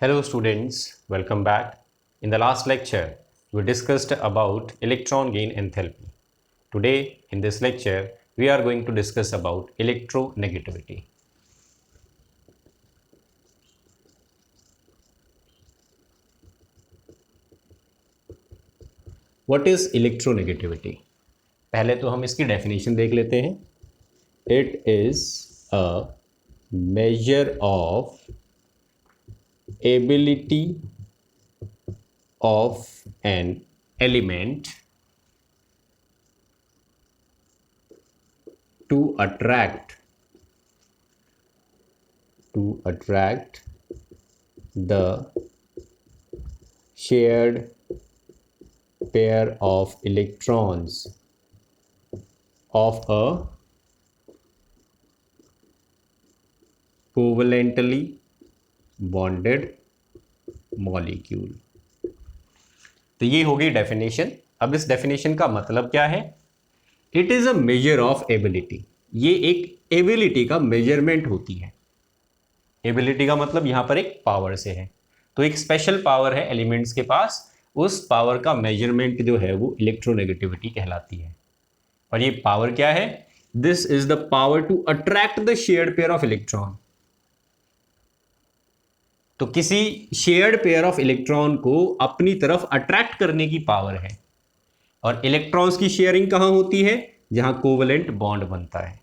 Hello students, welcome back. In the last lecture, we discussed about electron gain enthalpy. Today, in this lecture, we are going to discuss about electronegativity. What is electronegativity? पहले तो हम इसकी definition देख लेते हैं. It is a measure of ability of an element to attract the shared pair of electrons of a covalently bonded molecule. तो ये होगी डेफिनेशन. अब इस डेफिनेशन का मतलब क्या है? It is a measure of ability. ये एक एबिलिटी का मेजरमेंट होती है. एबिलिटी का मतलब यहां पर एक पावर से है. तो एक स्पेशल पावर है एलिमेंट्स के पास, उस पावर का मेजरमेंट जो है वो इलेक्ट्रोनेगेटिविटी कहलाती है. और ये पावर क्या है? This is the power to attract the shared pair of electron. तो किसी शेयर्ड पेयर ऑफ इलेक्ट्रॉन को अपनी तरफ अट्रैक्ट करने की पावर है. और इलेक्ट्रॉन्स की शेयरिंग कहां होती है? जहां कोवलेंट बॉन्ड बनता है.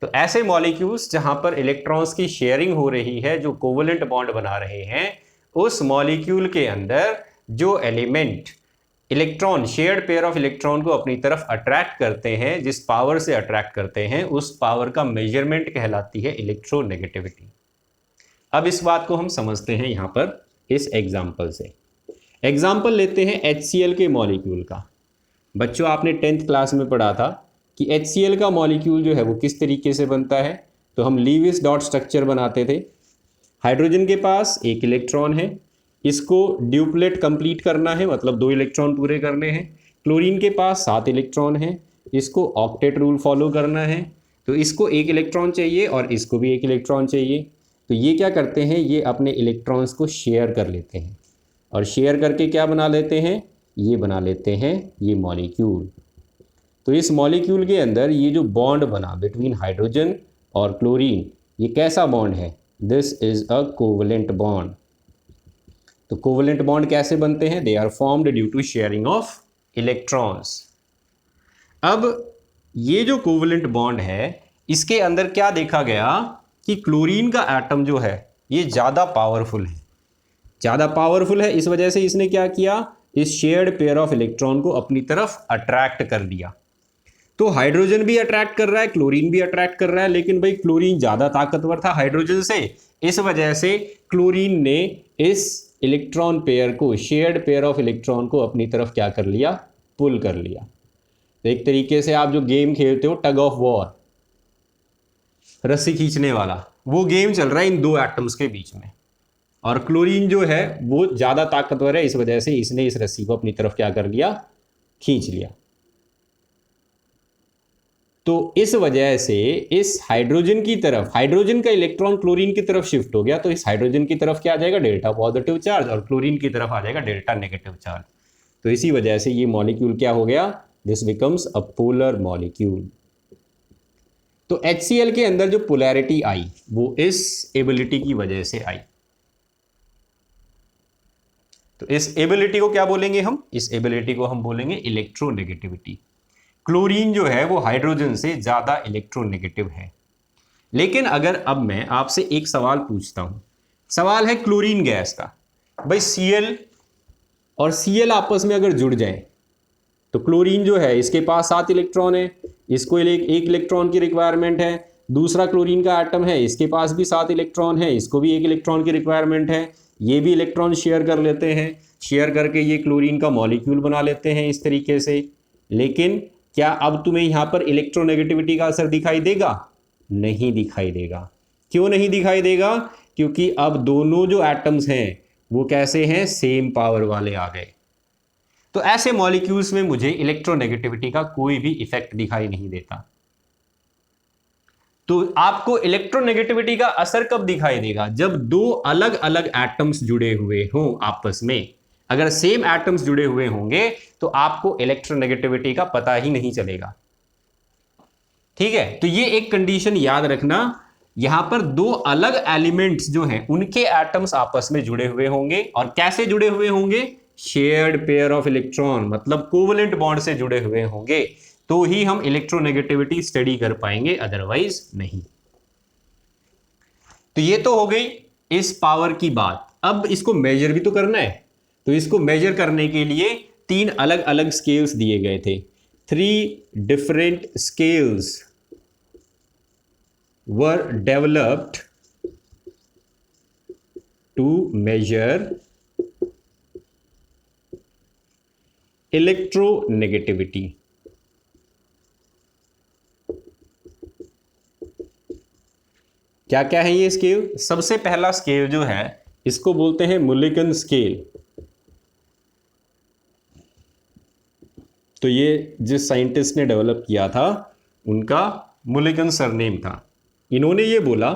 तो ऐसे मॉलिक्यूल्स जहां पर इलेक्ट्रॉन्स की शेयरिंग हो रही है, जो कोवलेंट बॉन्ड बना रहे हैं, उस मॉलिक्यूल के अंदर जो element electron shared pair of electron को अपनी तरफ अट्रैक्ट करते हैं, जिस पावर से अट्रैक्ट करते हैं, उस पावर का मेजरमेंट कहलाती है इलेक्ट्रोनेगेटिविटी. अब इस बात को हम समझते हैं यहां पर इस एग्जाम्पल से. एग्जाम्पल लेते हैं HCl के मॉलिक्यूल का. बच्चों, आपने 10th क्लास में पढ़ा था कि HCl का मॉलिक्यूल जो है वो किस तरीके से बनता है. तो हम लीविस डॉट स्ट्रक्चर बनाते थे. हाइड्रोजन के पास एक इलेक्ट्रॉन है, इसको ड्यूप्लेट कंप्लीट करना है, मतलब 2 इलेक्ट्रॉन पूरे करने हैं. क्लोरीन के पास 7 इलेक्ट्रॉन है, इसको ऑक्टेट रूल फॉलो करना है. तो इसको 1 इलेक्ट्रॉन चाहिए और इसको भी 1 इलेक्ट्रॉन चाहिए. तो ये क्या करते हैं? ये अपने इलेक्ट्रॉन्स को शेयर कर लेते हैं और शेयर करके क्या बना लेते हैं? ये बना लेते हैं ये मॉलिक्यूल. तो इस मॉलिक्यूल के अंदर ये जो बॉन्ड बना बिटवीन हाइड्रोजन और क्लोरीन, ये कैसा बॉन्ड है? This is a covalent bond. तो कोवलेंट बॉन्ड कैसे बनते हैं? They are formed due to sharing of electrons. अब ये जो कोवलेंट बॉन्ड है, इसके अंदर क्या देखा गया कि क्लोरीन का एटम जो है ये ज़्यादा पावरफुल है. ज़्यादा पावरफुल है, इस वजह से इसने क्या किया? इस शेयर्ड पेयर ऑफ इलेक्ट्रॉन को अपनी तरफ अट्रैक्ट कर दिया. तो हाइड्रोजन भी अट्रैक्ट कर रहा है, क्लोरीन भी अट्रैक्ट कर रहा है, लेकिन भाई क्लोरीन ज़्यादा ताकतवर था हाइड्रोजन से. इस वजह से क्लोरीन ने इस इलेक्ट्रॉन पेयर को, शेयर्ड पेयर ऑफ इलेक्ट्रॉन को अपनी तरफ क्या कर लिया? पुल कर लिया. तो एक तरीके से आप जो गेम खेलते हो टग ऑफ वॉर, रस्सी खींचने वाला, वो गेम चल रहा है इन 2 एटम्स के बीच में. और क्लोरीन जो है वो ज़्यादा ताकतवर है, इस वजह से इसने इस रस्सी को अपनी तरफ क्या कर लिया? खींच लिया. तो इस वजह से इस हाइड्रोजन की तरफ, हाइड्रोजन का इलेक्ट्रॉन क्लोरीन की तरफ शिफ्ट हो गया. तो इस हाइड्रोजन की तरफ क्या आ जाएगा? डेल्टा पॉजिटिव चार्ज, और क्लोरीन की तरफ आ जाएगा डेल्टा नेगेटिव चार्ज. तो इसी वजह से ये मॉलिक्यूल क्या हो गया? This becomes a polar molecule. तो HCl के अंदर जो पोलैरिटी आई वो इस एबिलिटी की वजह से आई. तो इस एबिलिटी को क्या बोलेंगे हम? इस एबिलिटी को हम बोलेंगे इलेक्ट्रोनेगेटिविटी. क्लोरीन जो है वो हाइड्रोजन से ज्यादा इलेक्ट्रोनेगेटिव है. लेकिन अगर अब मैं आपसे एक सवाल पूछता हूं, सवाल है क्लोरीन गैस का. भाई Cl और Cl आपस में अगर जुड़ जाए तो क्लोरीन जो है इसके पास 7 इलेक्ट्रॉन है, इसको एक इलेक्ट्रॉन की रिक्वायरमेंट है. दूसरा क्लोरीन का एटम है, इसके पास भी 7 इलेक्ट्रॉन है, इसको भी 1 इलेक्ट्रॉन की रिक्वायरमेंट है. ये भी इलेक्ट्रॉन शेयर कर लेते हैं, शेयर करके ये क्लोरीन का मॉलिक्यूल बना लेते हैं इस तरीके से. लेकिन क्या अब तुम्हें यहां पर इलेक्ट्रोनेगेटिविटी का असर दिखाई देगा? नहीं दिखाई देगा. क्यों नहीं दिखाई देगा? क्योंकि अब दोनों जो एटम्स हैं वो कैसे हैं? सेम पावर वाले आ गए. तो ऐसे मॉलिक्यूल्स में मुझे इलेक्ट्रोनेगेटिविटी का कोई भी इफेक्ट दिखाई नहीं देता. तो आपको इलेक्ट्रोनेगेटिविटी का असर कब दिखाई देगा? जब दो अलग अलग एटम्स जुड़े हुए हों आपस में। अगर सेम एटम्स जुड़े हुए होंगे तो आपको इलेक्ट्रोनेगेटिविटी का पता ही नहीं चलेगा। ठीक है, तो ये एक कंडीशन याद रखना, यहां पर दो अलग एलिमेंट्स जो हैं उनके एटम्स आपस में जुड़े हुए होंगे। और कैसे जुड़े हुए होंगे? शेयर्ड पेयर ऑफ इलेक्ट्रॉन, मतलब कोवलेंट बॉन्ड से जुड़े हुए होंगे, तो ही हम इलेक्ट्रोनेगेटिविटी स्टडी कर पाएंगे, अदरवाइज नहीं। तो ये तो हो गई इस पावर की बात। अब इसको मेजर भी तो करना है, तो इसको मेजर करने के लिए तीन अलग अलग स्केल्स दिए गए थे। 3 different scales were developed to measure electronegativity. क्या क्या है ये स्केल? सबसे पहला स्केल जो है इसको बोलते हैं मुलिकन स्केल। तो ये जिस साइंटिस्ट ने डेवलप किया था उनका मुलिकन सरनेम था। इन्होंने ये बोला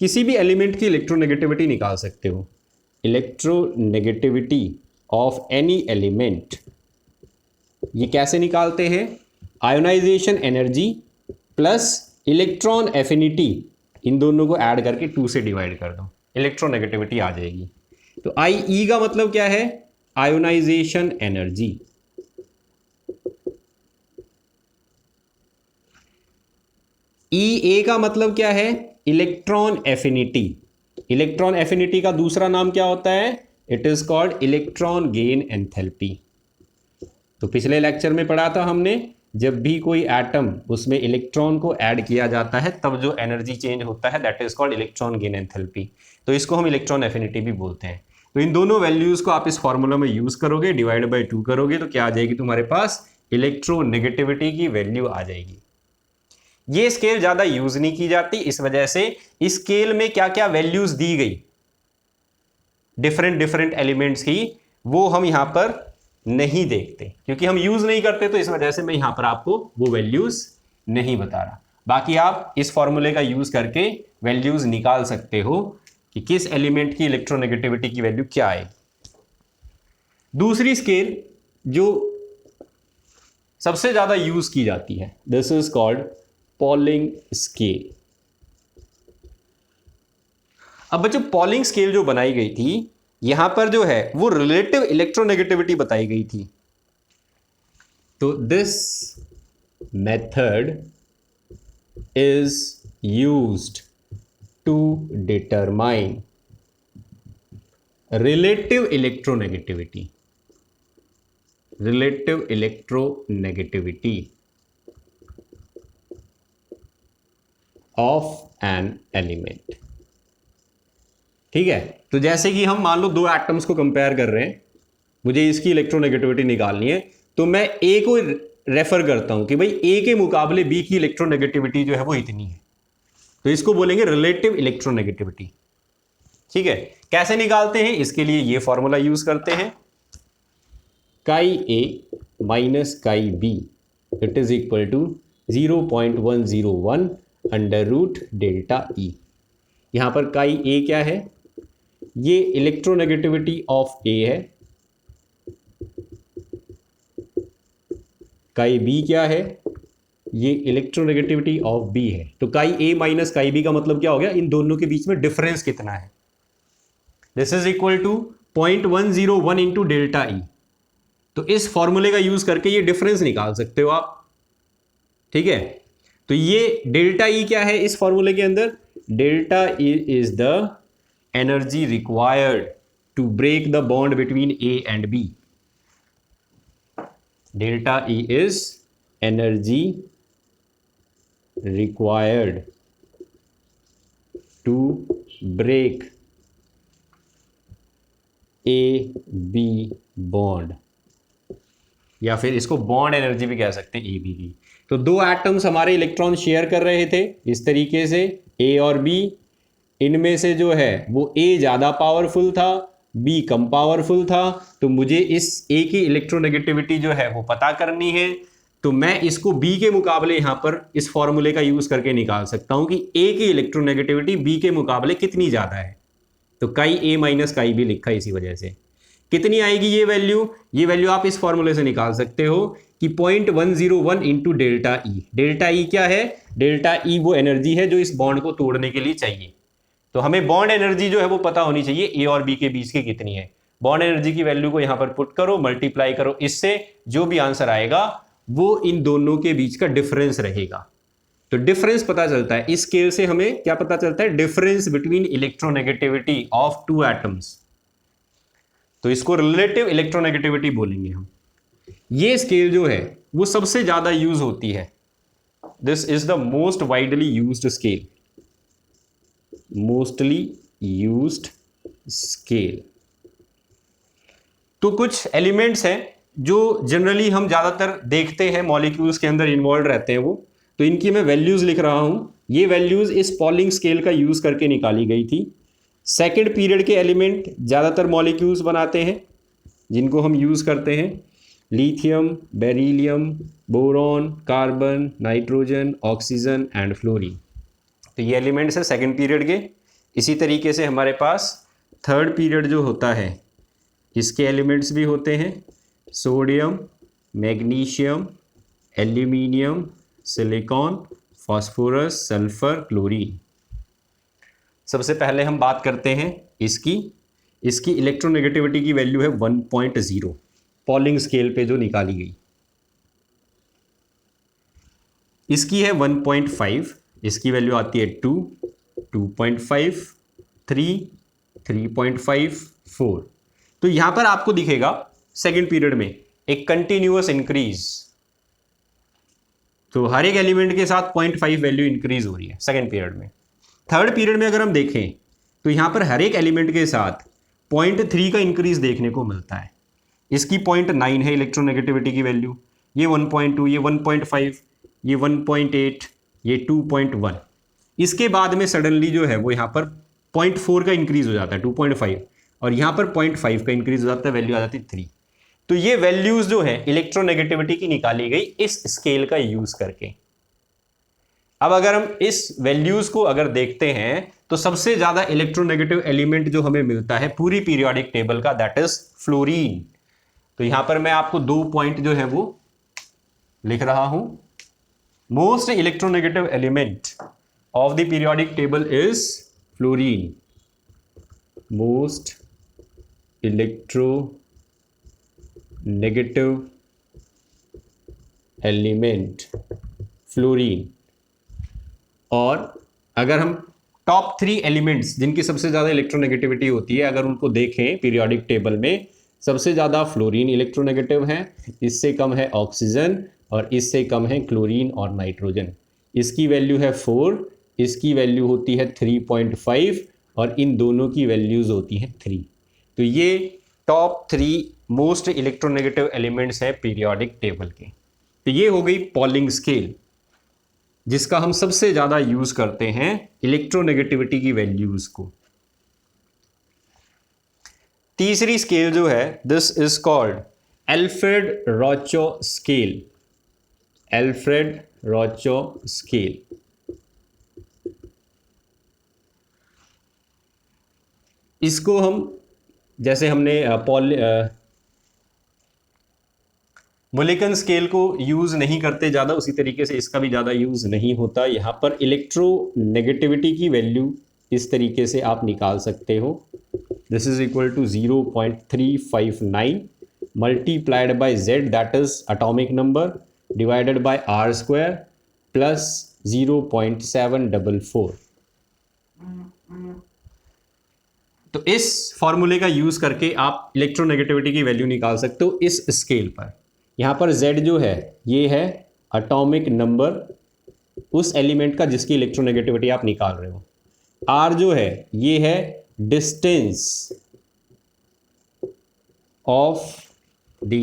किसी भी एलिमेंट की इलेक्ट्रोनेगेटिविटी निकाल सकते हो। इलेक्ट्रोनेगेटिविटी ऑफ एनी एलिमेंट, ये कैसे निकालते हैं? Ionisation energy plus electron affinity, इन दोनों को ऐड करके 2 से डिवाइड कर दो, इलेक्ट्रोनेगेटिविटी आ जाएगी। तो आई का मतलब क्या है? Ionisation energy. ए का मतलब क्या है? Electron affinity. इलेक्ट्रॉन एफिनिटी का दूसरा नाम क्या होता है? It is called electron gain enthalpy. तो पिछले लेक्चर में पढ़ा था हमने, जब भी कोई एटम उसमें इलेक्ट्रॉन को ऐड किया जाता है तब जो एनर्जी चेंज होता है that is called electron gain enthalpy. तो इसको हम इलेक्ट्रॉन एफिनिटी भी बोलते हैं। तो इन दोनों वैल्यूज को आप इस फॉर्मूला में यूज करोगे, डिवाइड बाय 2 करोगे, तो क्या आ जाएगी तुम्हारे पास? इलेक्ट्रोनेगेटिविटी की वैल्यू आ जाएगी। ये स्केल ज्यादा यूज नहीं की जाती, इस वजह से इस स्केल में क्या क्या वैल्यूज दी गई डिफरेंट डिफरेंट एलिमेंट्स की, वो हम यहां पर नहीं देखते क्योंकि हम यूज नहीं करते। तो इस वजह से मैं यहां पर आपको वो वैल्यूज नहीं बता रहा। बाकी आप इस फॉर्मूले का यूज करके वैल्यूज निकाल सकते हो कि किस एलिमेंट की इलेक्ट्रोनेगेटिविटी की वैल्यू क्या है। दूसरी स्केल जो सबसे ज्यादा यूज की जाती है, this is called polling scale. अब बच्चों पॉलिंग स्केल जो बनाई गई थी, यहां पर जो है वो रिलेटिव इलेक्ट्रोनेगेटिविटी बताई गई थी। तो this method is used to determine relative electronegativity, relative electronegativity of an element. ठीक है, तो जैसे कि हम मान लो दो एटम्स को कंपेयर कर रहे हैं, मुझे इसकी इलेक्ट्रोनेगेटिविटी निकालनी है, तो मैं ए को रेफर करता हूं कि भाई ए के मुकाबले बी की इलेक्ट्रोनेगेटिविटी जो है वो इतनी है, तो इसको बोलेंगे रिलेटिव इलेक्ट्रोनेगेटिविटी। ठीक है, कैसे निकालते हैं? इसके लिए ये फॉर्मूला यूज करते हैं, chi A minus chi B it is equal to 0.101 under root delta E. यहां पर काई ए क्या है? ये इलेक्ट्रोनेगेटिविटी ऑफ ए है। काई बी क्या है? ये इलेक्ट्रोनेगेटिविटी ऑफ बी है। तो काई ए माइनस काई बी का मतलब क्या हो गया? इन दोनों के बीच में डिफरेंस कितना है? This is equal to 0.101 into delta E. तो इस फॉर्मूले का यूज करके ये डिफरेंस निकाल सकते हो आप। ठीक है, तो ये डेल्टा ई क्या है इस फॉर्मूले के अंदर? Delta E is the energy required to break the bond between A and B. Delta E is energy required to break A B bond, या फिर इसको बॉन्ड एनर्जी भी कह सकते हैं ए बी की। तो दो एटम्स हमारे इलेक्ट्रॉन शेयर कर रहे थे इस तरीके से, ए और बी। इनमें से जो है वो ए ज़्यादा पावरफुल था, बी कम पावरफुल था। तो मुझे इस ए की इलेक्ट्रोनेगेटिविटी जो है वो पता करनी है। तो मैं इसको B के मुकाबले यहां पर इस फॉर्मूले का यूज करके निकाल सकता हूं कि A की इलेक्ट्रोनेगेटिविटी B के मुकाबले कितनी ज्यादा है। तो काई A माइनस काई B लिखा है इसी वजह से। कितनी आएगी ये वैल्यू आप इस फॉर्मूले से निकाल सकते हो कि 0.101 इंटू डेल्टा ई। डेल्टा ई क्या है? डेल्टा ई वो एनर्जी है जो इस बॉन्ड को तोड़ने के लिए चाहिए। तो हमें बॉन्ड एनर्जी जो है वो पता होनी चाहिए ए और बी के बीच की कितनी है। बॉन्ड एनर्जी की वैल्यू को यहां पर पुट करो, मल्टीप्लाई करो इससे, जो भी आंसर आएगा वो इन दोनों के बीच का डिफरेंस रहेगा। तो डिफरेंस पता चलता है इस स्केल से, हमें क्या पता चलता है? Difference between electronegativity of two atoms. तो इसको रिलेटिव इलेक्ट्रोनेगेटिविटी बोलेंगे हम। ये स्केल जो है वो सबसे ज्यादा यूज होती है। This is the most widely used scale, mostly used scale. तो कुछ एलिमेंट्स हैं जो जनरली हम ज्यादातर देखते हैं मॉलिक्यूल्स के अंदर इन्वॉल्व रहते हैं वो, तो इनकी मैं वैल्यूज लिख रहा हूं। ये वैल्यूज इस पॉलिंग स्केल का यूज करके निकाली गई थी। सेकेंड पीरियड के एलिमेंट ज़्यादातर मॉलिक्यूल्स बनाते हैं जिनको हम यूज़ करते हैं, lithium, beryllium, boron, carbon, nitrogen, oxygen and fluorine. तो ये एलिमेंट्स हैं सेकेंड पीरियड के। इसी तरीके से हमारे पास थर्ड पीरियड जो होता है इसके एलिमेंट्स भी होते हैं, sodium, magnesium, aluminium, silicon, phosphorus, sulphur, chlorine. सबसे पहले हम बात करते हैं इसकी इलेक्ट्रोनेगेटिविटी की वैल्यू है 1.0 पॉलिंग स्केल पे जो निकाली गई। इसकी है 1.5, इसकी वैल्यू आती है 2, 2.5, 3, 3.5, 4। तो यहां पर आपको दिखेगा सेकेंड पीरियड में एक कंटिन्यूअस इंक्रीज। तो हर एक एलिमेंट के साथ 0.5 वैल्यू इंक्रीज हो रही है सेकेंड पीरियड में। थर्ड पीरियड में अगर हम देखें तो यहां पर हर एक एलिमेंट के साथ 0.3 का इंक्रीज देखने को मिलता है। इसकी 0.9 है इलेक्ट्रोनेगेटिविटी की वैल्यू, ये 1.2, ये 1.5, ये 1.8, ये 2.1। इसके बाद में सडनली जो है वो यहां पर 0.4 का इंक्रीज हो जाता है 2.5, और यहां पर 0.5 का इंक्रीज हो जाता है, वैल्यू आ जाती है 3। तो ये वैल्यूज जो है इलेक्ट्रोनेगेटिविटी की निकाली गई इस स्केल का यूज करके। अब अगर हम इस वैल्यूज को अगर देखते हैं तो सबसे ज्यादा इलेक्ट्रोनेगेटिव एलिमेंट जो हमें मिलता है पूरी पीरियोडिक टेबल का, दैट इज फ्लोरीन। तो यहां पर मैं आपको 2 पॉइंट जो है वो लिख रहा हूं। Most electronegative element of the periodic table is fluorine. Most electronegative element fluorine. और अगर हम टॉप 3 एलिमेंट्स जिनकी सबसे ज़्यादा इलेक्ट्रोनेगेटिविटी होती है अगर उनको देखें पीरियोडिक टेबल में, सबसे ज़्यादा फ्लोरीन इलेक्ट्रोनेगेटिव है, इससे कम है ऑक्सीजन और इससे कम है क्लोरीन और नाइट्रोजन। इसकी वैल्यू है 4, इसकी वैल्यू होती है 3.5 और इन दोनों की वैल्यूज़ होती हैं 3। तो ये टॉप 3 मोस्ट इलेक्ट्रोनेगेटिव एलिमेंट्स हैं पीरियोडिक टेबल के। तो ये हो गई पॉलिंग स्केल जिसका हम सबसे ज्यादा यूज करते हैं इलेक्ट्रोनेगेटिविटी की वैल्यूज को। तीसरी स्केल जो है this is called Allred Rochow scale. Allred Rochow scale. इसको हम जैसे हमने मोलिकन स्केल को यूज नहीं करते ज्यादा, उसी तरीके से इसका भी ज्यादा यूज नहीं होता। यहां पर इलेक्ट्रोनेगेटिविटी की वैल्यू इस तरीके से आप निकाल सकते हो, this is equal to 0.359 multiplied by Z, that is atomic number, divided by R square plus 0.744। तो इस फॉर्मूले का यूज करके आप इलेक्ट्रोनेगेटिविटी की वैल्यू निकाल सकते हो इस स्केल पर। यहां पर Z जो है ये है एटॉमिक नंबर उस एलिमेंट का जिसकी इलेक्ट्रोनेगेटिविटी आप निकाल रहे हो। R जो है ये है distance of the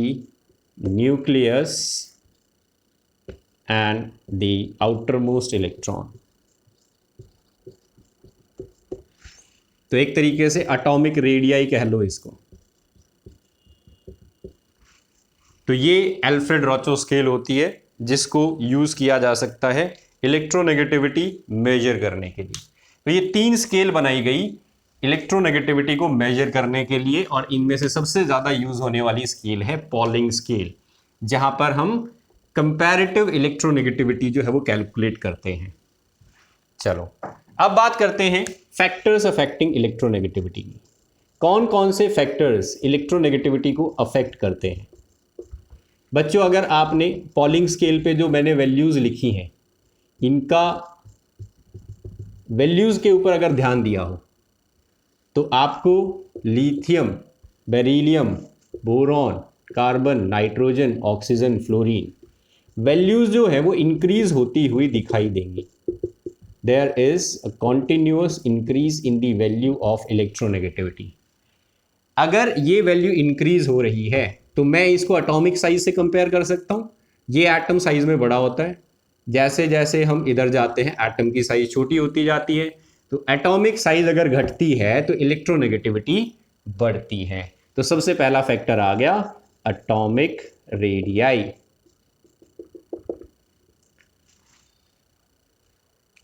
nucleus and the outer most electron. तो एक तरीके से एटॉमिक रेडियाई कह लो इसको। तो ये एल्फ्रेड रोचो स्केल होती है जिसको यूज़ किया जा सकता है इलेक्ट्रोनेगेटिविटी मेजर करने के लिए। तो ये 3 स्केल बनाई गई इलेक्ट्रोनेगेटिविटी को मेजर करने के लिए, और इनमें से सबसे ज़्यादा यूज़ होने वाली स्केल है पॉलिंग स्केल, जहां पर हम कंपैरेटिव इलेक्ट्रोनेगेटिविटी जो है वो कैलकुलेट करते हैं। चलो अब बात करते हैं फैक्टर्स अफेक्टिंग इलेक्ट्रोनेगेटिविटी की। कौन कौन से फैक्टर्स इलेक्ट्रोनेगेटिविटी को अफेक्ट करते हैं? बच्चों, अगर आपने पॉलिंग स्केल पे जो मैंने वैल्यूज़ लिखी हैं, इनका वैल्यूज़ के ऊपर अगर ध्यान दिया हो तो आपको lithium, beryllium, boron, carbon, nitrogen, oxygen, fluorine values जो है वो इंक्रीज होती हुई दिखाई देंगी। There is a continuous increase in the value of electronegativity. अगर ये वैल्यू इंक्रीज हो रही है तो मैं इसको एटॉमिक साइज से कंपेयर कर सकता हूँ। ये एटम साइज में बड़ा होता है, जैसे जैसे हम इधर जाते हैं एटम की साइज छोटी होती जाती है। तो एटॉमिक साइज अगर घटती है तो इलेक्ट्रोनेगेटिविटी बढ़ती है। तो सबसे पहला फैक्टर आ गया एटॉमिक रेडियाई।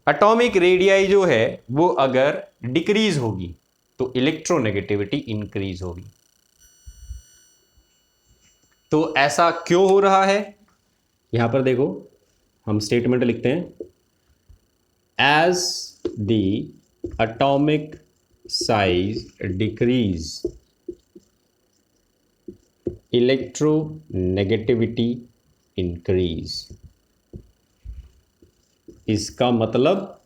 एटॉमिक रेडियाई जो है वो अगर डिक्रीज होगी तो इलेक्ट्रोनेगेटिविटी इंक्रीज होगी। तो ऐसा क्यों हो रहा है? यहां पर देखो, हम स्टेटमेंट लिखते हैं, as the atomic size decrease electronegativity increase. इसका मतलब,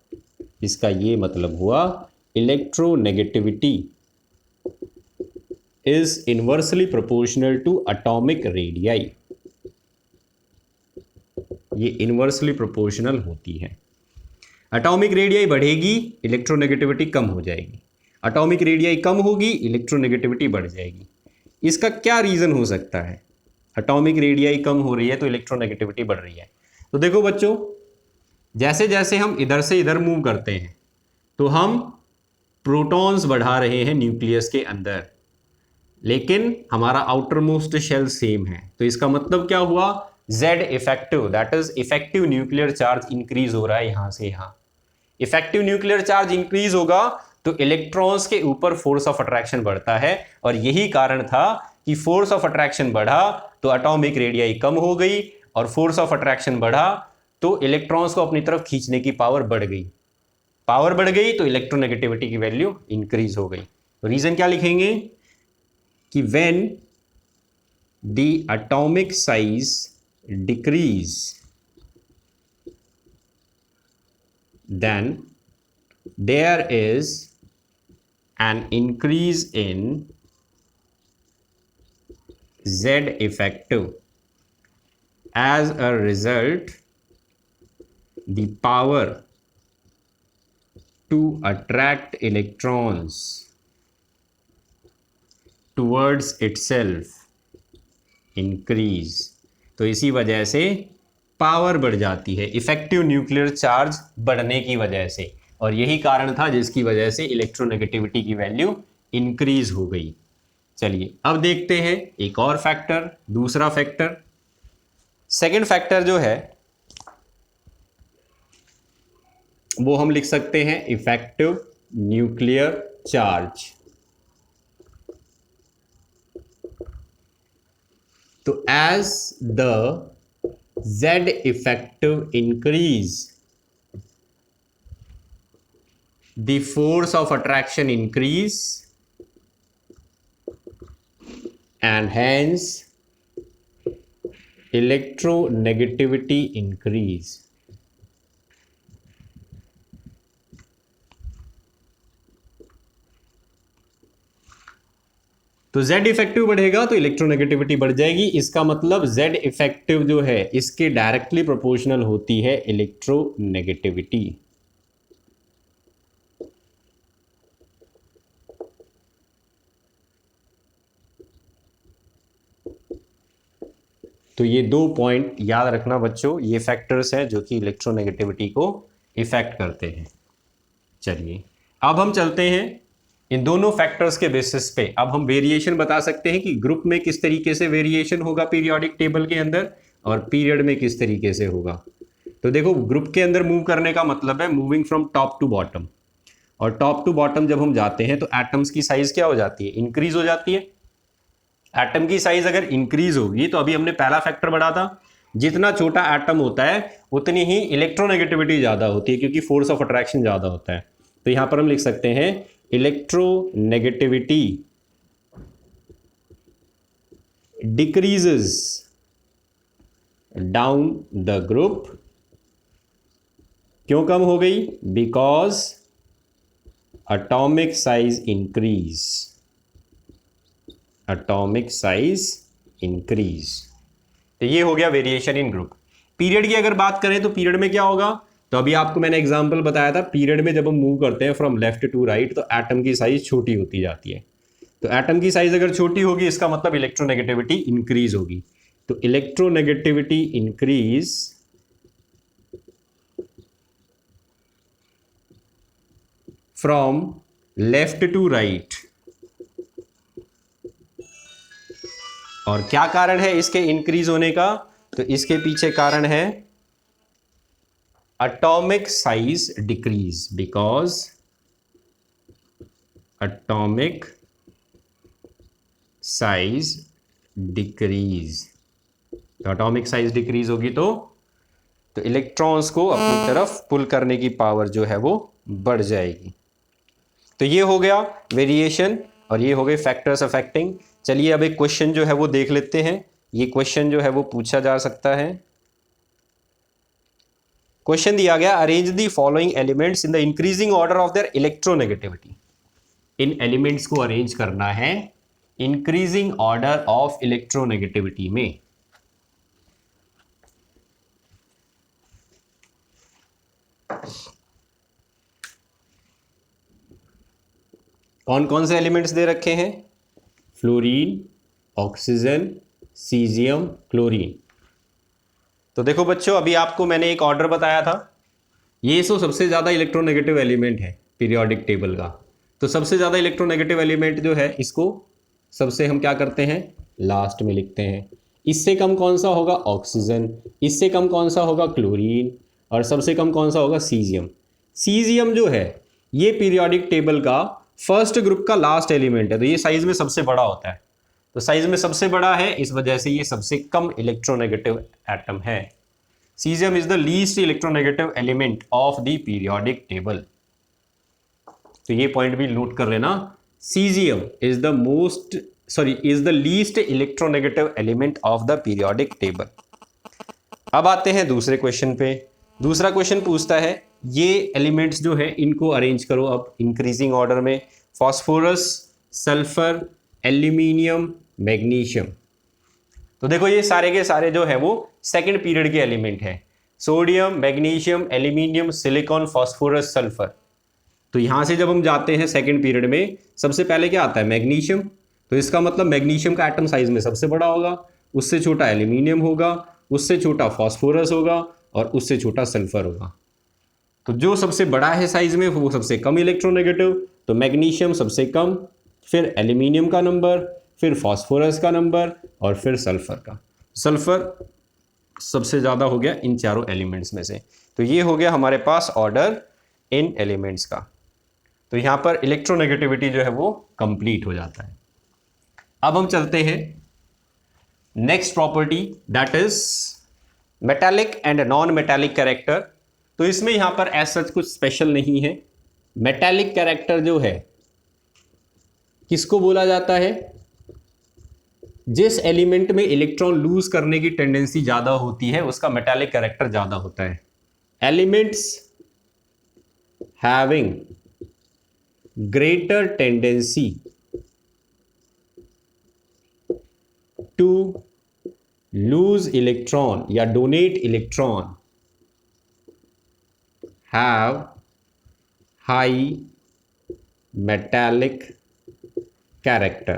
इसका ये मतलब हुआ electronegativity is inversely proportional to atomic radii. ये इनवर्सली प्रोपोर्शनल होती है। एटॉमिक रेडियाई बढ़ेगी, इलेक्ट्रोनेगेटिविटी कम हो जाएगी। एटॉमिक रेडियाई कम होगी, इलेक्ट्रोनेगेटिविटी बढ़ जाएगी। इसका क्या रीजन हो सकता है? एटॉमिक रेडियाई कम हो रही है तो इलेक्ट्रोनेगेटिविटी बढ़ रही है। तो देखो बच्चों, जैसे जैसे हम इधर से इधर मूव करते हैं तो हम प्रोटॉन्स बढ़ा रहे हैं न्यूक्लियस के अंदर, लेकिन हमारा आउटर मोस्ट शेल सेम है। तो इसका मतलब क्या हुआ? Z effective, that is effective nuclear charge increase हो रहा है यहां से यहां। इफेक्टिव न्यूक्लियर चार्ज इंक्रीज होगा तो इलेक्ट्रॉन्स के ऊपर फोर्स ऑफ अट्रैक्शन बढ़ता है, और यही कारण था कि फोर्स ऑफ अट्रैक्शन बढ़ा तो एटॉमिक रेडियाई कम हो गई, और फोर्स ऑफ अट्रैक्शन बढ़ा तो इलेक्ट्रॉन्स को अपनी तरफ खींचने की पावर बढ़ गई। पावर बढ़ गई तो इलेक्ट्रोनेगेटिविटी की वैल्यू इंक्रीज हो गई। तो रीजन क्या लिखेंगे कि when the atomic size decrease, then there is an increase in Z effective. As a result, the power to attract electrons towards itself increase. तो इसी वजह से पावर बढ़ जाती है, इफेक्टिव न्यूक्लियर चार्ज बढ़ने की वजह से, और यही कारण था जिसकी वजह से इलेक्ट्रोनेगेटिविटी की वैल्यू इंक्रीज हो गई। चलिए अब देखते हैं एक और फैक्टर, दूसरा फैक्टर। सेकंड फैक्टर जो है वो हम लिख सकते हैं इफेक्टिव न्यूक्लियर चार्ज। तो as the Z effective increase, the force of attraction increase, and hence electronegativity increase. तो Z इफेक्टिव बढ़ेगा तो इलेक्ट्रोनेगेटिविटी बढ़ जाएगी। इसका मतलब Z इफेक्टिव जो है इसके डायरेक्टली प्रोपोर्शनल होती है इलेक्ट्रोनेगेटिविटी। तो ये 2 पॉइंट याद रखना बच्चों, ये फैक्टर्स हैं जो कि इलेक्ट्रोनेगेटिविटी को इफेक्ट करते हैं। चलिए अब हम चलते हैं इन दोनों फैक्टर्स के बेसिस पे। अब हम वेरिएशन बता सकते हैं कि ग्रुप में किस तरीके से वेरिएशन होगा पीरियोडिक टेबल के अंदर, और पीरियड में किस तरीके से होगा। तो देखो, ग्रुप के अंदर मूव करने का मतलब है moving from top to bottom, और टॉप टू बॉटम जब हम जाते हैं तो एटम्स की साइज क्या हो जाती है, इंक्रीज हो जाती है। एटम की साइज अगर इंक्रीज होगी तो अभी हमने पहला फैक्टर बढ़ा था, जितना छोटा एटम होता है उतनी ही इलेक्ट्रोनेगेटिविटी ज्यादा होती है, क्योंकि फोर्स ऑफ अट्रैक्शन ज्यादा होता है। तो यहां पर हम लिख सकते हैं electronegativity decreases down the group. क्यों कम हो गई, because atomic size increase, atomic size increase. तो ये हो गया वेरिएशन इन ग्रुप। पीरियड की अगर बात करें तो पीरियड में क्या होगा, तो अभी आपको मैंने एग्जांपल बताया था, पीरियड में जब हम मूव करते हैं फ्रॉम लेफ्ट टू राइट तो एटम की साइज छोटी होती जाती है। तो एटम की साइज अगर छोटी होगी इसका मतलब इलेक्ट्रोनेगेटिविटी इंक्रीज होगी। तो electronegativity increase from left to right. और क्या कारण है इसके इंक्रीज होने का, तो इसके पीछे कारण है atomic size decrease, because atomic size decrease. तो एटॉमिक साइज डिक्रीज होगी तो इलेक्ट्रॉन्स को अपनी तरफ पुल करने की पावर जो है वो बढ़ जाएगी। तो ये हो गया वेरिएशन और ये हो गए फैक्टर्स अफेक्टिंग। चलिए अब एक क्वेश्चन जो है वो देख लेते हैं। ये क्वेश्चन जो है वो पूछा जा सकता है। क्वेश्चन दिया गया, arrange the following elements in the increasing order of their electronegativity. In elements को अरेंज करना है इंक्रीजिंग ऑर्डर ऑफ इलेक्ट्रोनेगेटिविटी में। कौन कौन से एलिमेंट्स दे रखे हैं, फ्लोरीन, ऑक्सीजन, सीजियम, क्लोरीन। तो देखो बच्चों, अभी आपको मैंने एक ऑर्डर बताया था, ये तो सबसे ज़्यादा इलेक्ट्रोनेगेटिव एलिमेंट है पीरियोडिक टेबल का। तो सबसे ज़्यादा इलेक्ट्रोनेगेटिव एलिमेंट जो है इसको सबसे हम क्या करते हैं, लास्ट में लिखते हैं। इससे कम कौन सा होगा, ऑक्सीजन। इससे कम कौन सा होगा, क्लोरीन। और सबसे कम कौन सा होगा, सीजियम। सीजियम जो है ये पीरियोडिक टेबल का फर्स्ट ग्रुप का लास्ट एलिमेंट है, तो ये साइज में सबसे बड़ा होता है। तो साइज में सबसे बड़ा है, इस वजह से ये सबसे कम इलेक्ट्रोनेगेटिव एटम है। Caesium is the least electronegative element of the periodic table. तो ये पॉइंट भी नोट कर लेना, caesium is the least electronegative element of the periodic table. अब आते हैं दूसरे क्वेश्चन पे। दूसरा क्वेश्चन पूछता है, ये एलिमेंट्स जो है इनको अरेंज करो अब इंक्रीजिंग ऑर्डर में। Phosphorus, sulphur, aluminium, magnesium. तो देखो ये सारे के सारे जो है वो सेकंड पीरियड के एलिमेंट हैं। Sodium, magnesium, aluminium, silicon, phosphorus, sulphur. तो यहां से जब हम जाते हैं सेकंड पीरियड में, सबसे पहले क्या आता है, मैग्नीशियम। तो इसका मतलब मैग्नीशियम का एटम साइज में सबसे बड़ा होगा, उससे छोटा एल्यूमिनियम होगा, उससे छोटा फास्फोरस होगा और उससे छोटा सल्फर होगा। तो जो सबसे बड़ा है साइज में वो सबसे कम इलेक्ट्रोनेगेटिव, तो मैग्नीशियम सबसे कम, फिर एल्यूमिनियम का नंबर, फिर फास्फोरस का नंबर और फिर सल्फर का। सल्फर सबसे ज़्यादा हो गया इन चारों एलिमेंट्स में से। तो ये हो गया हमारे पास ऑर्डर इन एलिमेंट्स का। तो यहाँ पर इलेक्ट्रोनेगेटिविटी जो है वो कंप्लीट हो जाता है। अब हम चलते हैं next property, that is metallic and non metallic character. तो इसमें यहां पर एज सच कुछ स्पेशल नहीं है। मेटालिक कैरेक्टर जो है किसको बोला जाता है, जिस एलिमेंट में इलेक्ट्रॉन लूज करने की टेंडेंसी ज्यादा होती है उसका मेटालिक कैरेक्टर ज्यादा होता है। Elements having greater tendency to lose electron या donate electron have high metallic character।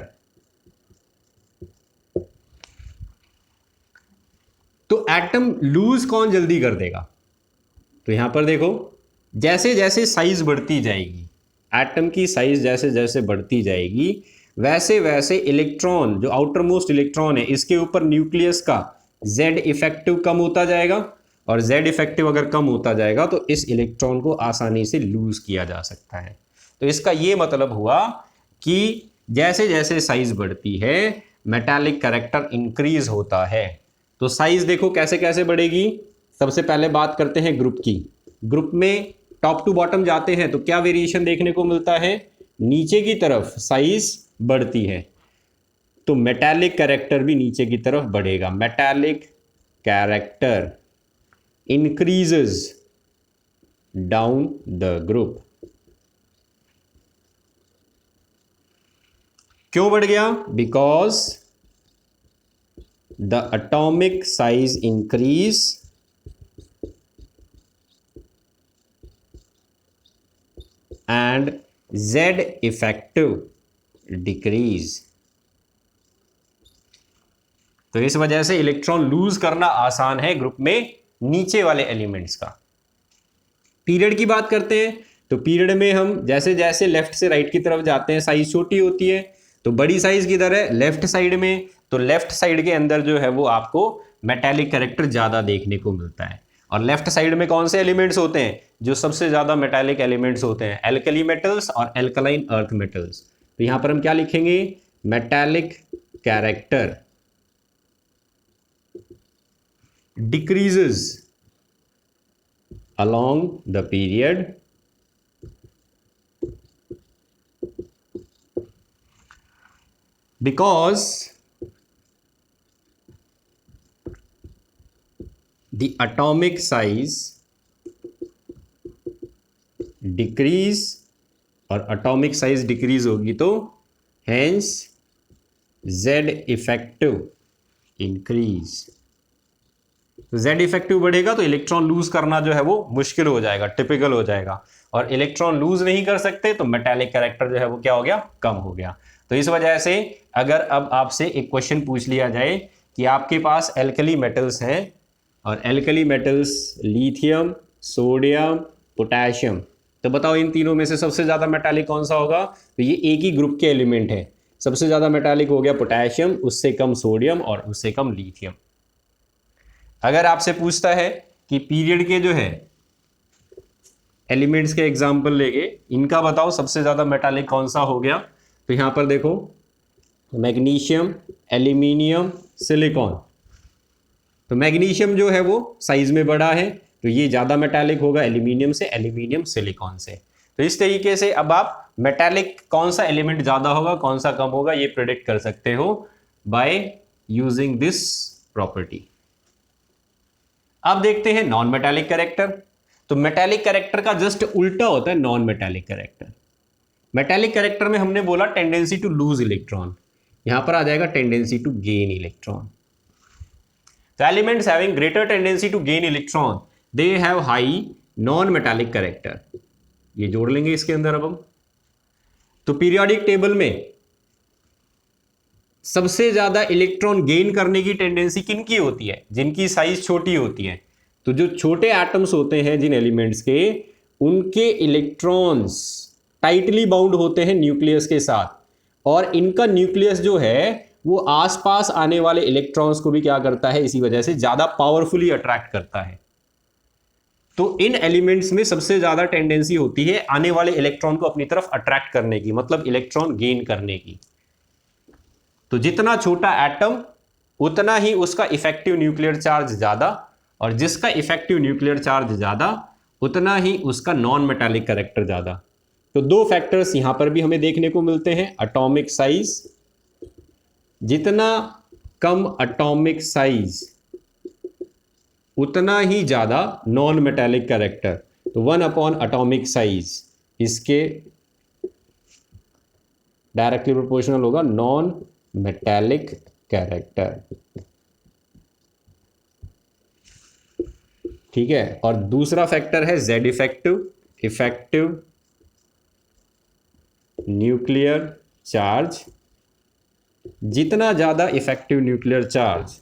तो एटम लूज कौन जल्दी कर देगा, तो यहां पर देखो जैसे जैसे साइज बढ़ती जाएगी, एटम की साइज जैसे जैसे बढ़ती जाएगी वैसे वैसे इलेक्ट्रॉन जो आउटर मोस्ट इलेक्ट्रॉन है इसके ऊपर न्यूक्लियस का Z इफेक्टिव कम होता जाएगा, और Z इफेक्टिव अगर कम होता जाएगा तो इस इलेक्ट्रॉन को आसानी से लूज किया जा सकता है। तो इसका ये मतलब हुआ कि जैसे जैसे साइज बढ़ती है मेटालिक कैरेक्टर इंक्रीज होता है। तो साइज देखो कैसे कैसे बढ़ेगी। सबसे पहले बात करते हैं ग्रुप की। ग्रुप में टॉप टू बॉटम जाते हैं तो क्या वेरिएशन देखने को मिलता है, नीचे की तरफ साइज बढ़ती है, तो मेटालिक कैरेक्टर भी नीचे की तरफ बढ़ेगा। Metallic character increases down the group. क्यों बढ़ गया? Because the atomic size increase and Z effective decrease. तो इस वजह से इलेक्ट्रॉन लूज करना आसान है ग्रुप में नीचे वाले एलिमेंट्स का। पीरियड की बात करते हैं तो पीरियड में हम जैसे जैसे लेफ्ट से राइट की तरफ जाते हैं साइज छोटी होती है। तो बड़ी साइज किधर है? लेफ्ट साइड में। तो लेफ्ट साइड के अंदर जो है वो आपको मेटालिक कैरेक्टर ज्यादा देखने को मिलता है। और लेफ्ट साइड में कौन से एलिमेंट्स होते हैं जो सबसे ज्यादा मेटालिक एलिमेंट्स होते हैं? एल्कली मेटल्स और एल्कलाइन अर्थ मेटल्स। तो यहां पर हम क्या लिखेंगे? Metallic character decreases along the period because the atomic size decrease, और atomic size decrease होगी तो hence Z effective increase। तो Z इफेक्टिव बढ़ेगा तो इलेक्ट्रॉन लूज करना जो है वो मुश्किल हो जाएगा, टिपिकल हो जाएगा। और इलेक्ट्रॉन लूज नहीं कर सकते तो मेटालिक कैरेक्टर जो है वो क्या हो गया? कम हो गया। तो इस वजह से अगर अब आपसे एक क्वेश्चन पूछ लिया जाए कि आपके पास एल्कली मेटल्स हैं, और alkali metals lithium, sodium, potassium, तो बताओ इन तीनों में से सबसे ज्यादा मेटालिक कौन सा होगा? तो ये एक ही ग्रुप के एलिमेंट है। सबसे ज्यादा मेटालिक हो गया पोटेशियम, उससे कम सोडियम और उससे कम लिथियम। अगर आपसे पूछता है कि पीरियड के जो है एलिमेंट्स के एग्जांपल लेके इनका बताओ सबसे ज्यादा मेटालिक कौन सा हो गया, तो यहां पर देखो मैग्नीशियम, एल्यूमिनियम, सिलिकॉन। तो मैग्नीशियम जो है वो साइज में बड़ा है तो ये ज्यादा मेटालिक होगा एल्यूमिनियम से, एल्यूमिनियम सिलिकॉन से। तो इस तरीके से अब आप मेटालिक कौन सा एलिमेंट ज्यादा होगा कौन सा कम होगा ये प्रेडिक्ट कर सकते हो बाय यूजिंग दिस प्रॉपर्टी। अब देखते हैं नॉन मेटालिक कैरेक्टर। तो मेटालिक कैरेक्टर का जस्ट उल्टा होता है non metallic character. Metallic character में हमने बोला टेंडेंसी टू लूज इलेक्ट्रॉन, यहां पर आ जाएगा टेंडेंसी टू गेन इलेक्ट्रॉन। तो elements having greater tendency to gain electron they have high non metallic character. ये जोड़ लेंगे इसके अंदर अब हम। तो पीरियोडिक टेबल में सबसे ज्यादा इलेक्ट्रॉन गेन करने की टेंडेंसी किनकी होती है? जिनकी साइज छोटी होती है। तो जो छोटे एटम्स होते हैं जिन एलिमेंट्स के, उनके इलेक्ट्रॉन्स टाइटली बाउंड होते हैं न्यूक्लियस के साथ, और इनका न्यूक्लियस जो है वो आसपास आने वाले इलेक्ट्रॉन्स को भी क्या करता है? इसी वजह से ज्यादा पावरफुली अट्रैक्ट करता है। तो इन एलिमेंट्स में सबसे ज्यादा टेंडेंसी होती है आने वाले इलेक्ट्रॉन को अपनी तरफ अट्रैक्ट करने की, मतलब इलेक्ट्रॉन गेन करने की। तो जितना छोटा एटम उतना ही उसका इफेक्टिव न्यूक्लियर चार्ज ज्यादा, और जिसका इफेक्टिव न्यूक्लियर चार्ज ज्यादा उतना ही उसका नॉन मेटालिक कैरेक्टर ज्यादा। तो दो फैक्टर्स यहां पर भी हमें देखने को मिलते हैं। एटॉमिक साइज, जितना कम एटॉमिक साइज उतना ही ज्यादा नॉन मेटालिक कैरेक्टर। तो 1 एटॉमिक साइज इसके डायरेक्टली प्रोपोर्शनल होगा नॉन मेटालिक कैरेक्टर। ठीक है। और दूसरा फैक्टर है Z effective, effective nuclear charge. जितना ज्यादा इफेक्टिव न्यूक्लियर चार्ज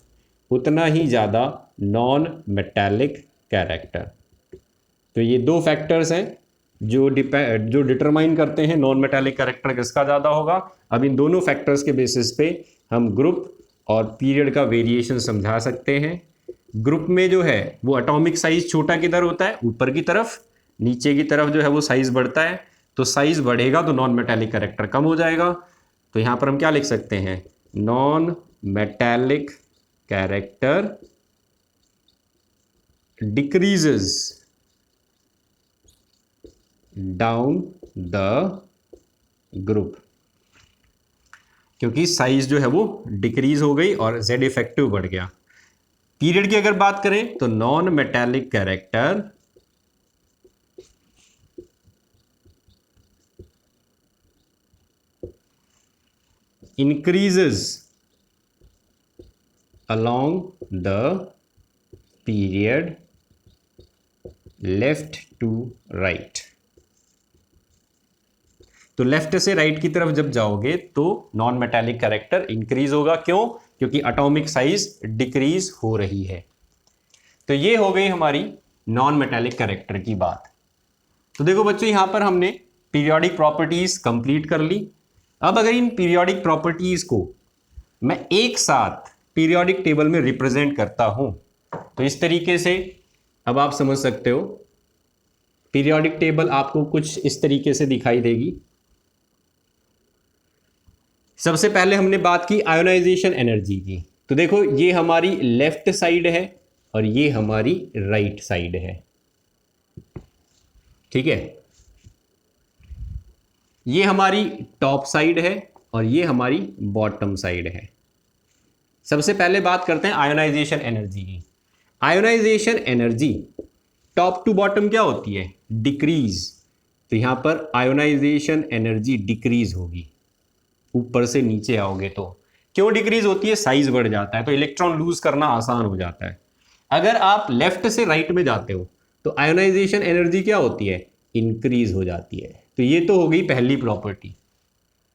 उतना ही ज्यादा नॉन मेटालिक कैरेक्टर। तो ये दो फैक्टर्स हैं जो डिटरमाइन करते हैं नॉन मेटालिक कैरेक्टर किसका ज्यादा होगा। अब इन दोनों फैक्टर्स के बेसिस पे हम ग्रुप और पीरियड का वेरिएशन समझा सकते हैं। ग्रुप में जो है वो एटॉमिक साइज छोटा किधर होता है, ऊपर की तरफ, नीचे की तरफ जो है वो साइज बढ़ता है। तो साइज बढ़ेगा तो नॉन मेटालिक कैरेक्टर कम हो जाएगा। तो यहां पर हम क्या लिख सकते हैं, non metallic character decreases down the group, क्योंकि साइज जो है वो डिक्रीज हो गई और जेड इफेक्टिव बढ़ गया। पीरियड की अगर बात करें तो non metallic character increases along the period left to right. तो लेफ्ट से राइट की तरफ जब जाओगे तो नॉन मेटालिक कैरेक्टर इंक्रीज होगा। क्यों? क्योंकि एटॉमिक साइज डिक्रीज हो रही है। तो ये हो गई हमारी नॉन मेटालिक कैरेक्टर की बात। तो देखो बच्चों, यहां पर हमने पीरियोडिक प्रॉपर्टीज कंप्लीट कर ली। अब अगर इन पीरियोडिक प्रॉपर्टीज को मैं एक साथ पीरियोडिक टेबल में रिप्रेजेंट करता हूं तो इस तरीके से अब आप समझ सकते हो। पीरियोडिक टेबल आपको कुछ इस तरीके से दिखाई देगी। सबसे पहले हमने बात की आयोनाइजेशन एनर्जी की। तो देखो ये हमारी लेफ्ट साइड है और ये हमारी राइट साइड है, ठीक है। ये हमारी टॉप साइड है और ये हमारी बॉटम साइड है। सबसे पहले बात करते हैं आयोनाइजेशन एनर्जी की। Ionisation energy top to bottom क्या होती है, डिक्रीज। तो यहां पर आयोनाइजेशन एनर्जी डिक्रीज होगी, ऊपर से नीचे आओगे तो। क्यों डिक्रीज होती है? साइज बढ़ जाता है तो इलेक्ट्रॉन लूज करना आसान हो जाता है। अगर आप लेफ्ट से राइट में जाते हो तो आयोनाइजेशन एनर्जी क्या होती है, इंक्रीज हो जाती है। तो ये तो हो गई पहली प्रॉपर्टी।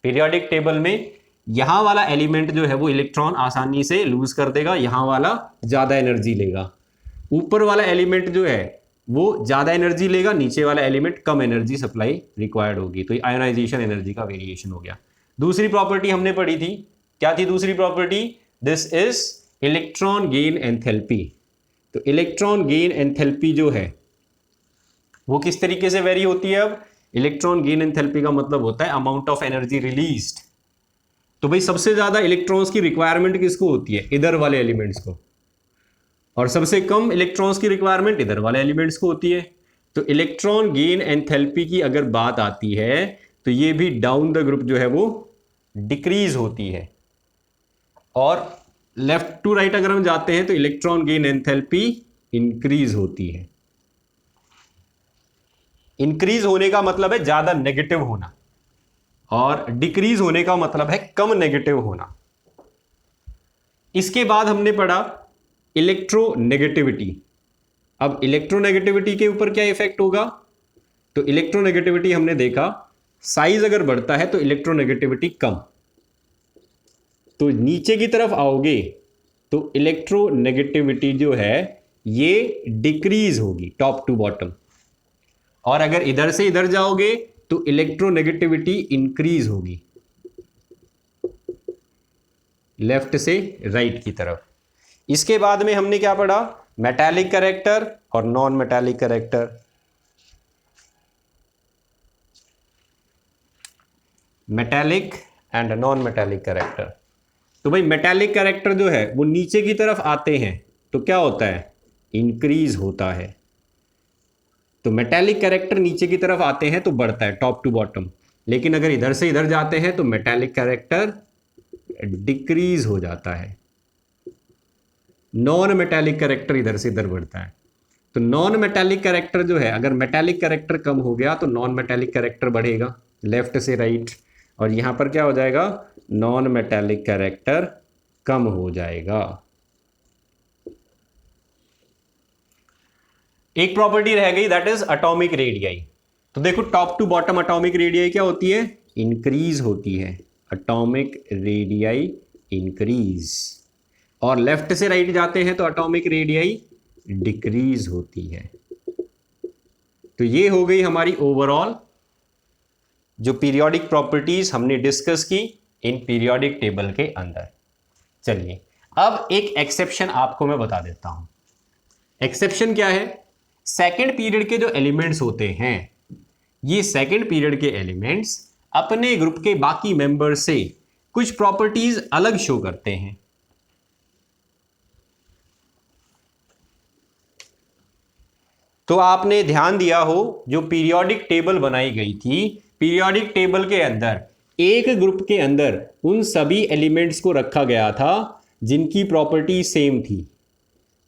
पीरियोडिक टेबल में यहां वाला एलिमेंट जो है वो इलेक्ट्रॉन आसानी से लूज कर देगा, यहां वाला ज्यादा एनर्जी लेगा। ऊपर वाला एलिमेंट जो है वो ज्यादा एनर्जी लेगा, नीचे वाला एलिमेंट कम एनर्जी सप्लाई रिक्वायर्ड होगी। तो आयोनाइजेशन एनर्जी का वेरिएशन हो गया। दूसरी प्रॉपर्टी हमने पढ़ी थी, क्या थी दूसरी property? This is electron gain enthalpy. तो इलेक्ट्रॉन गेन एंथैल्पी जो है वो किस तरीके से वेरी होती है? अब इलेक्ट्रॉन गेन एंथैल्पी का मतलब होता है अमाउंट ऑफ एनर्जी रिलीज्ड। तो भाई सबसे ज्यादा इलेक्ट्रॉन्स की रिक्वायरमेंट किसको होती है? इधर वाले एलिमेंट्स को। और सबसे कम इलेक्ट्रॉन्स की रिक्वायरमेंट इधर वाले एलिमेंट्स को होती है। तो इलेक्ट्रॉन गेन एंथैल्पी की अगर बात आती है तो ये भी डाउन द ग्रुप जो है वो डिक्रीज होती है। और लेफ्ट टू राइट अगर हम जाते हैं तो इलेक्ट्रॉन गेन एंथैल्पी इंक्रीज होती है। इंक्रीज होने का मतलब है ज्यादा नेगेटिव होना और डिक्रीज होने का मतलब है कम नेगेटिव होना। इसके बाद हमने पढ़ा इलेक्ट्रोनेगेटिविटी। अब इलेक्ट्रोनेगेटिविटी के ऊपर क्या इफेक्ट होगा? तो इलेक्ट्रोनेगेटिविटी हमने देखा, साइज अगर बढ़ता है तो इलेक्ट्रोनेगेटिविटी कम। तो नीचे की तरफ आओगे तो इलेक्ट्रोनेगेटिविटी जो है ये डिक्रीज होगी टॉप टू बॉटम। और अगर इधर से इधर जाओगे तो इलेक्ट्रोनेगेटिविटी इंक्रीज होगी लेफ्ट से राइट की तरफ। इसके बाद में हमने क्या पढ़ा? मेटालिक कैरेक्टर और non metallic character. Metallic and non metallic character. तो भाई मेटालिक कैरेक्टर जो है वो नीचे की तरफ आते हैं तो क्या होता है? इंक्रीज होता है। तो मेटालिक कैरेक्टर नीचे की तरफ आते हैं तो बढ़ता है टॉप टू बॉटम। लेकिन अगर इधर से इधर जाते हैं तो मेटालिक कैरेक्टर डिक्रीज हो जाता है। नॉन मेटालिक कैरेक्टर इधर से इधर बढ़ता है। तो नॉन मेटालिक कैरेक्टर जो है, अगर मेटालिक कैरेक्टर कम हो गया तो नॉन मेटालिक कैरेक्टर बढ़ेगा लेफ्ट से राइट। और यहां पर क्या हो जाएगा? नॉन मेटालिक कैरेक्टर कम हो जाएगा। एक प्रॉपर्टी रह गई, दैट इज एटॉमिक रेडियाई। तो देखो top to bottom atomic radii क्या होती है? इंक्रीज होती है। Atomic radii increase. और लेफ्ट से राइट जाते हैं तो एटॉमिक रेडियाई डिक्रीज होती है। तो ये हो गई हमारी ओवरऑल जो पीरियोडिक प्रॉपर्टीज हमने डिस्कस की इन पीरियोडिक टेबल के अंदर। चलिए अब एक एक्सेप्शन आपको मैं बता देता हूं। एक्सेप्शन क्या है? सेकंड पीरियड के जो एलिमेंट्स होते हैं, ये सेकंड पीरियड के एलिमेंट्स अपने ग्रुप के बाकी मेंबर से कुछ प्रॉपर्टीज अलग शो करते हैं। तो आपने ध्यान दिया हो, जो पीरियोडिक टेबल बनाई गई थी, पीरियोडिक टेबल के अंदर एक ग्रुप के अंदर उन सभी एलिमेंट्स को रखा गया था जिनकी प्रॉपर्टी सेम थी,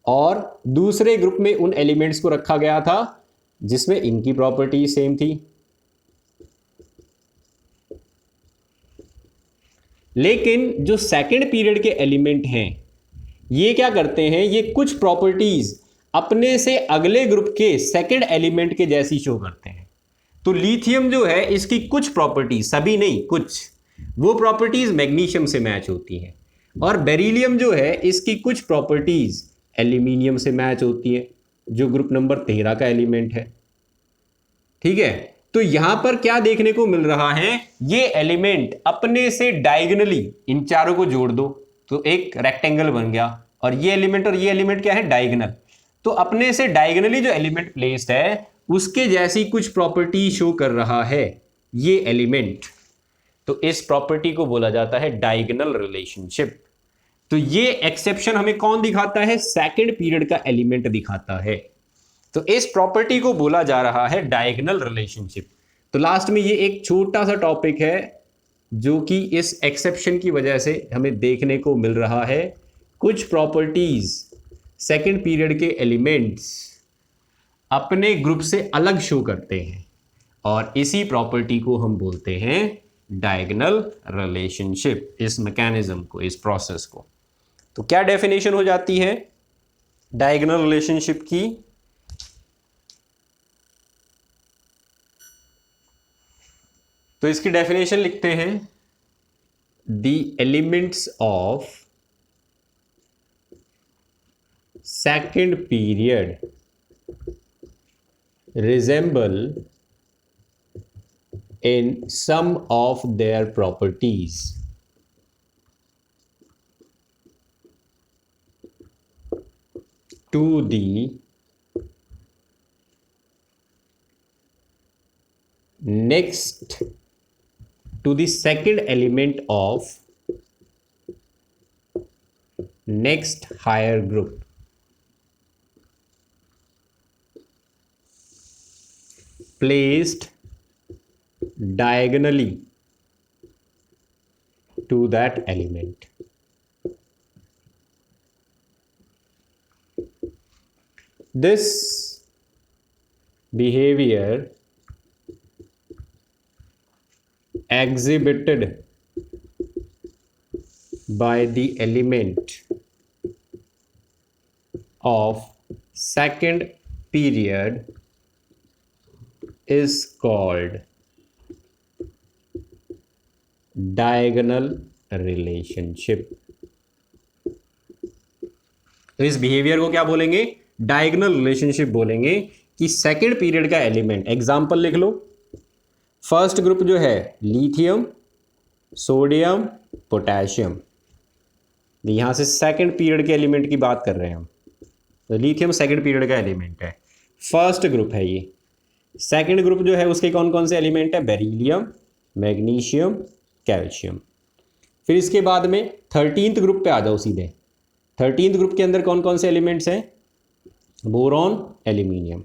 और दूसरे ग्रुप में उन एलिमेंट्स को रखा गया था जिसमें इनकी प्रॉपर्टी सेम थी। लेकिन जो सेकंड पीरियड के एलिमेंट हैं, ये क्या करते हैं, ये कुछ प्रॉपर्टीज अपने से अगले ग्रुप के सेकंड एलिमेंट के जैसी शो करते हैं। तो लिथियम जो है, इसकी कुछ प्रॉपर्टीज, सभी नहीं कुछ, वो प्रॉपर्टीज मैग्नीशियम से मैच होती हैं, और बेरिलियम जो है, इसकी कुछ प्रॉपर्टीज एल्यूमिनियम से मैच होती है, जो ग्रुप नंबर 13 का एलिमेंट है। ठीक है, तो यहां पर क्या देखने को मिल रहा है, ये एलिमेंट अपने से डायगोनली इन चारों को जोड़ दो तो एक रेक्टेंगल बन गया, और ये एलिमेंट क्या है, डायगोनल। तो अपने से डायगोनली जो एलिमेंट प्लेस्ड है उसके जैसी कुछ प्रॉपर्टी शो कर रहा है ये एलिमेंट, तो इस प्रॉपर्टी को बोला जाता है डायगोनल रिलेशनशिप। तो ये एक्सेप्शन हमें कौन दिखाता है, सेकंड पीरियड का एलिमेंट दिखाता है। तो इस प्रॉपर्टी को बोला जा रहा है डायगोनल रिलेशनशिप। तो लास्ट में ये एक छोटा सा टॉपिक है जो कि इस एक्सेप्शन की वजह से हमें देखने को मिल रहा है। कुछ प्रॉपर्टीज सेकंड पीरियड के एलिमेंट्स अपने ग्रुप से अलग शो करते हैं, और इसी प्रॉपर्टी को हम बोलते हैं डायगोनल रिलेशनशिप, इस मैकेनिज्म को, इस प्रोसेस को। तो क्या डेफिनेशन हो जाती है डायगोनल रिलेशनशिप की? तो इसकी डेफिनेशन लिखते हैं, the elements of second period resemble in some of their properties to the second element of next higher group, placed diagonally to that element. This behavior exhibited by the element of second period is called diagonal relationship. तो इस behaviour को क्या बोलेंगे, diagonal relationship बोलेंगे। कि second period का element, example लिख लो, first group जो है लिथियम, सोडियम, पोटेशियम, यहां से सेकंड पीरियड के एलिमेंट की बात कर रहे हैं हम। तो लिथियम सेकंड पीरियड का एलिमेंट है, फर्स्ट ग्रुप है ये। सेकंड ग्रुप जो है उसके कौन कौन से एलिमेंट है, बेरिलियम, मैग्नीशियम, कैल्शियम। फिर इसके बाद में 13th ग्रुप पे आ जाओ सीधे। 13th ग्रुप के अंदर कौन कौन से एलिमेंट्स हैं, बोरॉन, एल्यूमिनियम।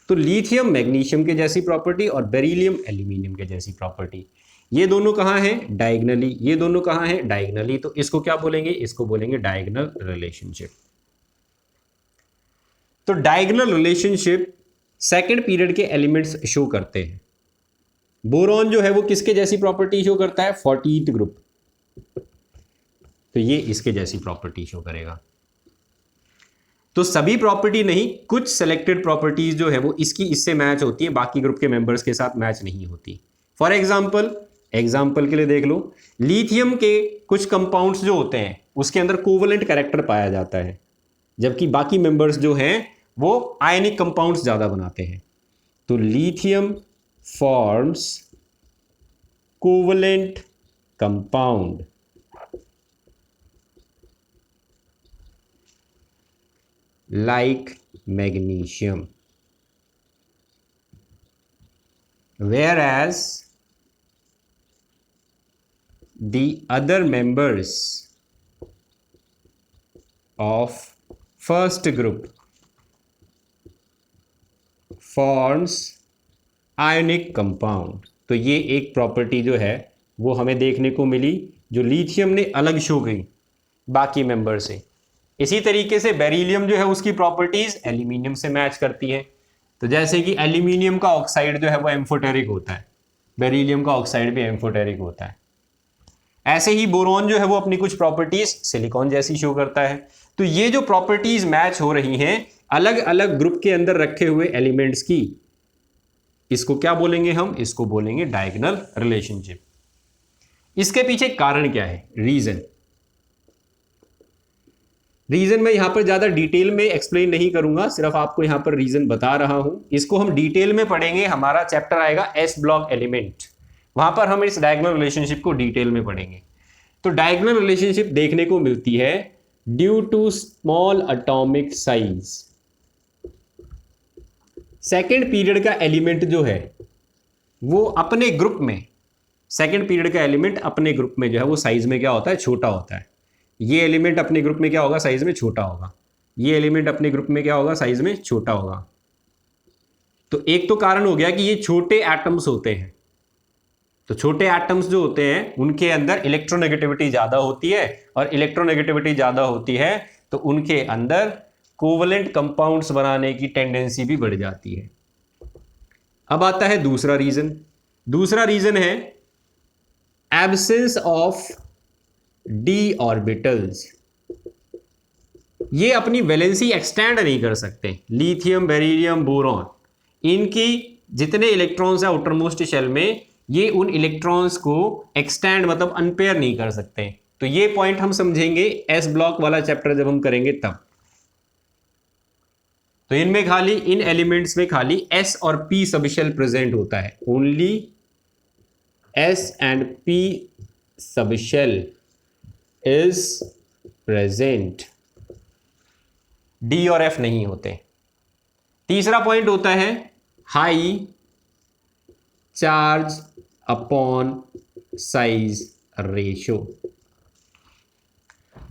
तो लिथियम मैग्नीशियम के जैसी प्रॉपर्टी और बेरिलियम एल्यूमिनियम के जैसी प्रॉपर्टी, ये दोनों कहाँ हैं, डायगोनली। ये दोनों कहाँ हैं, डायगोनली। तो इसको क्या बोलेंगे, इसको बोलेंगे डायगोनल रिलेशनशिप। तो डायगोनल रिलेशनशिप सेकंड पीरियड के एलिमेंट्स शो करते हैं। बोरॉन जो है वो किसके जैसी प्रॉपर्टी शो करता है, 14th ग्रुप, तो ये इसके जैसी प्रॉपर्टी शो करेगा। तो सभी प्रॉपर्टी नहीं, कुछ सेलेक्टेड प्रॉपर्टीज जो है वो इसकी इससे मैच होती है, बाकी ग्रुप के मेंबर्स के साथ मैच नहीं होती। फॉर एग्जाम्पल के लिए देख लो, लिथियम के कुछ कंपाउंड्स जो होते हैं उसके अंदर कोवलेंट कैरेक्टर पाया जाता है, जबकि बाकी मेंबर्स जो हैं वो आयनिक कंपाउंड्स ज्यादा बनाते हैं। तो lithium forms covalent compound like magnesium, whereas the other members of first group forms ionic compound। तो ये एक प्रॉपर्टी जो है वो हमें देखने को मिली जो लिथियम ने अलग शो की बाकी मेंबर से। इसी तरीके से बेरिलियम जो है उसकी प्रॉपर्टीज एल्यूमिनियम से मैच करती है। तो जैसे कि एल्यूमिनियम का ऑक्साइड जो है वो एम्फोटेरिक होता है, बेरिलियम का ऑक्साइड भी एम्फोटेरिक होता है। ऐसे ही बोरॉन जो है वो अपनी कुछ प्रॉपर्टीज सिलिकॉन जैसी शो करता है। तो ये जो प्रॉपर्टीज मैच हो रही हैं अलग अलग ग्रुप के अंदर रखे हुए एलिमेंट्स की, इसको क्या बोलेंगे हम? इसको बोलेंगे डायगोनल रिलेशनशिप। इसके पीछे कारण क्या है? रीजन मैं यहां पर ज्यादा डिटेल में एक्सप्लेन नहीं करूंगा, सिर्फ आपको यहां पर रीजन बता रहा हूं। इसको हम डिटेल में पढ़ेंगे, हमारा चैप्टर आएगा एस ब्लॉक एलिमेंट, वहां पर हम इस डायगोनल रिलेशनशिप को डिटेल में पढ़ेंगे। तो डायगोनल रिलेशनशिप देखने को मिलती है due to small atomic size. Second period का एलिमेंट जो है वो अपने ग्रुप में, सेकेंड पीरियड का एलिमेंट अपने ग्रुप में जो है वो साइज में क्या होता है? छोटा होता है। ये एलिमेंट अपने ग्रुप में क्या होगा? साइज में छोटा होगा। ये एलिमेंट अपने ग्रुप में क्या होगा? साइज में छोटा होगा। तो एक तो कारण हो गया कि ये छोटे एटम्स होते हैं, तो छोटे एटम्स जो होते हैं उनके अंदर इलेक्ट्रोनेगेटिविटी ज्यादा होती है, और इलेक्ट्रोनेगेटिविटी ज्यादा होती है तो उनके अंदर कोवलेंट कंपाउंड्स बनाने की टेंडेंसी भी बढ़ जाती है। अब आता है दूसरा रीजन। दूसरा रीजन है एब्सेंस ऑफ डी ऑर्बिटल्स। ये अपनी वैलेंसी एक्सटेंड नहीं कर सकते। लिथियम, बेरिलियम, बोरॉन, इनकी जितने इलेक्ट्रॉन्स हैं आउटर मोस्ट शेल में, ये उन इलेक्ट्रॉन्स को एक्सटेंड मतलब अनपेयर नहीं कर सकते। तो ये पॉइंट हम समझेंगे एस ब्लॉक वाला चैप्टर जब हम करेंगे तब। तो इनमें खाली, इन एलिमेंट्स में खाली एस और पी सबशेल प्रेजेंट होता है। Only S and P subshell is present, D और एफ नहीं होते। तीसरा पॉइंट होता है high charge upon size ratio.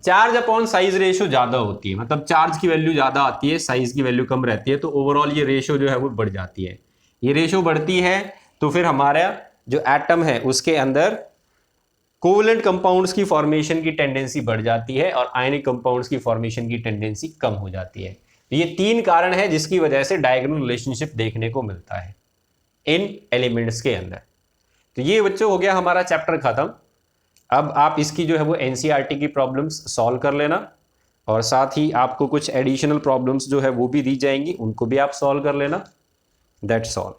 Charge upon size ratio ज्यादा होती है, मतलब चार्ज की वैल्यू ज्यादा आती है, साइज की वैल्यू कम रहती है, तो ओवरऑल ये रेशो जो है वो बढ़ जाती है। ये रेशो बढ़ती है तो फिर हमारा जो एटम है उसके अंदर कोवलेंट कंपाउंड्स की फॉर्मेशन की टेंडेंसी बढ़ जाती है और आयनिक कंपाउंड्स की फॉर्मेशन की टेंडेंसी कम हो जाती है। तो ये तीन कारण है जिसकी वजह से डायगोनल रिलेशनशिप देखने को मिलता है इन एलिमेंट्स के अंदर। तो ये बच्चों हो गया हमारा चैप्टर खत्म। अब आप इसकी जो है वो एनसीईआरटी की प्रॉब्लम्स सॉल्व कर लेना, और साथ ही आपको कुछ एडिशनल प्रॉब्लम्स जो है वो भी दी जाएंगी, उनको भी आप सॉल्व कर लेना। That's all.